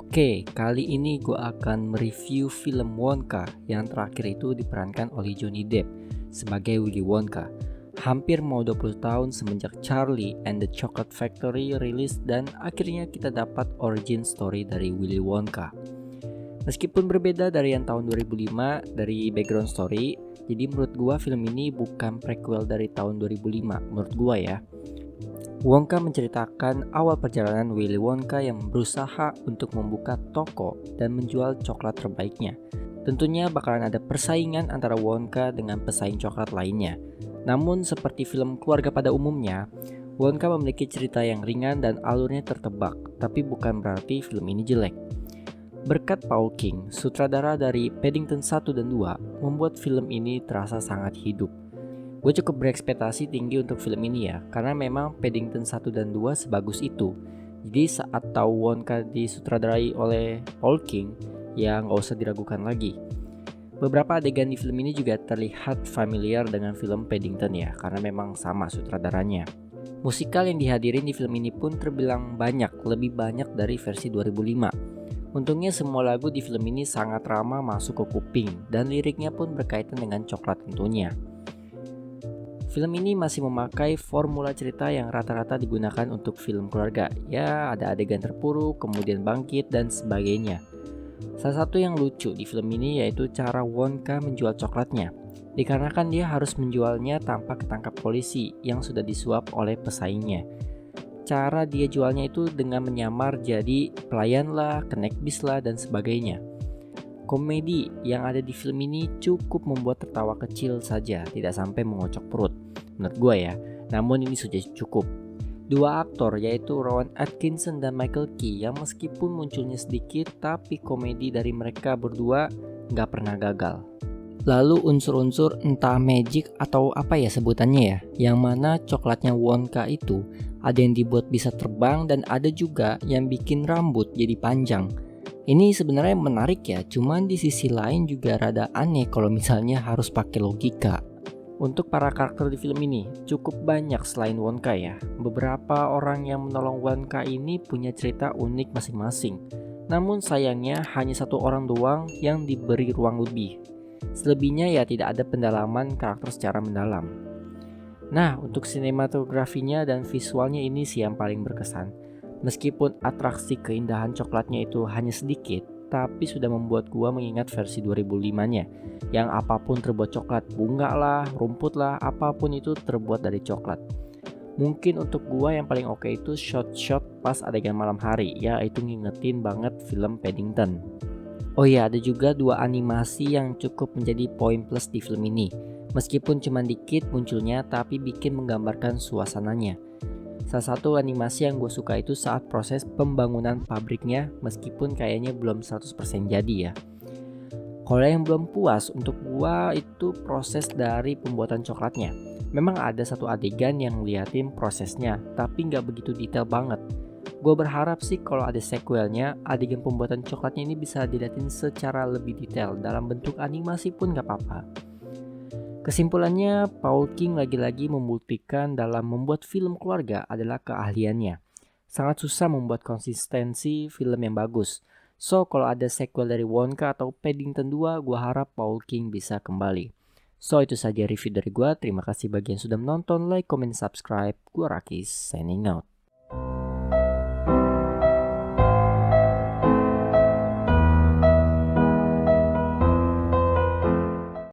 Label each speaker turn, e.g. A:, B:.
A: Oke, kali ini gue akan mereview film Wonka yang terakhir itu diperankan oleh Johnny Depp sebagai Willy Wonka. Hampir mau 20 tahun semenjak Charlie and the Chocolate Factory rilis dan akhirnya kita dapat origin story dari Willy Wonka. Meskipun berbeda dari yang tahun 2005 dari background story, jadi menurut gue film ini bukan prequel dari tahun 2005 menurut gue ya. Wonka menceritakan awal perjalanan Willy Wonka yang berusaha untuk membuka toko dan menjual coklat terbaiknya. Tentunya bakalan ada persaingan antara Wonka dengan pesaing coklat lainnya. Namun seperti film keluarga pada umumnya, Wonka memiliki cerita yang ringan dan alurnya tertebak, tapi bukan berarti film ini jelek. Berkat Paul King, sutradara dari Paddington 1 dan 2, membuat film ini terasa sangat hidup. Gue cukup berekspektasi tinggi untuk film ini ya, karena memang Paddington 1 dan 2 sebagus itu. Jadi saat tahu Wonka disutradarai oleh Paul King, ya nggak usah diragukan lagi. Beberapa adegan di film ini juga terlihat familiar dengan film Paddington ya, karena memang sama sutradaranya. Musikal yang dihadirin di film ini pun terbilang banyak, lebih banyak dari versi 2005. Untungnya semua lagu di film ini sangat ramah masuk ke kuping, dan liriknya pun berkaitan dengan coklat tentunya. Film ini masih memakai formula cerita yang rata-rata digunakan untuk film keluarga. Ya, ada adegan terpuruk, kemudian bangkit, dan sebagainya. Salah satu yang lucu di film ini yaitu cara Wonka menjual coklatnya. Dikarenakan dia harus menjualnya tanpa ketangkap polisi yang sudah disuap oleh pesaingnya. Cara dia jualnya itu dengan menyamar jadi pelayan lah, kenek bis lah, dan sebagainya. Komedi yang ada di film ini cukup membuat tertawa kecil saja, tidak sampai mengocok perut, menurut gue ya. Namun ini sudah cukup. Dua aktor yaitu Rowan Atkinson dan Michael Key yang meskipun munculnya sedikit, tapi komedi dari mereka berdua nggak pernah gagal. Lalu unsur-unsur entah magic atau apa ya sebutannya ya, yang mana coklatnya Wonka itu ada yang dibuat bisa terbang dan ada juga yang bikin rambut jadi panjang. Ini sebenarnya menarik ya, cuman di sisi lain juga rada aneh kalau misalnya harus pakai logika. Untuk para karakter di film ini cukup banyak selain Wonka ya. Beberapa orang yang menolong Wonka ini punya cerita unik masing-masing. Namun sayangnya hanya satu orang doang yang diberi ruang lebih. Selebihnya ya tidak ada pendalaman karakter secara mendalam. Nah, untuk sinematografinya dan visualnya ini sih yang paling berkesan. Meskipun atraksi keindahan coklatnya itu hanya sedikit, tapi sudah membuat gua mengingat versi 2005-nya yang apapun terbuat coklat, bunga lah, rumput lah, apapun itu terbuat dari coklat. Mungkin untuk gua yang paling oke itu shot-shot pas adegan malam hari, ya itu ngingetin banget film Paddington. Oh iya, ada juga dua animasi yang cukup menjadi poin plus di film ini. Meskipun cuma dikit munculnya, tapi bikin menggambarkan suasananya. Salah satu animasi yang gue suka itu saat proses pembangunan pabriknya, meskipun kayaknya belum 100% jadi ya. Kalau yang belum puas untuk gue itu proses dari pembuatan coklatnya. Memang ada satu adegan yang ngeliatin prosesnya, tapi nggak begitu detail banget. Gue berharap sih kalau ada sequelnya, adegan pembuatan coklatnya ini bisa dilihatin secara lebih detail. Dalam bentuk animasi pun nggak apa-apa. Kesimpulannya, Paul King lagi-lagi membuktikan dalam membuat film keluarga adalah keahliannya. Sangat susah membuat konsistensi film yang bagus. So, kalau ada sequel dari Wonka atau Paddington 2, gue harap Paul King bisa kembali. So, itu saja review dari gue. Terima kasih bagi yang sudah menonton, like, comment, subscribe. Gue Rakis, signing out.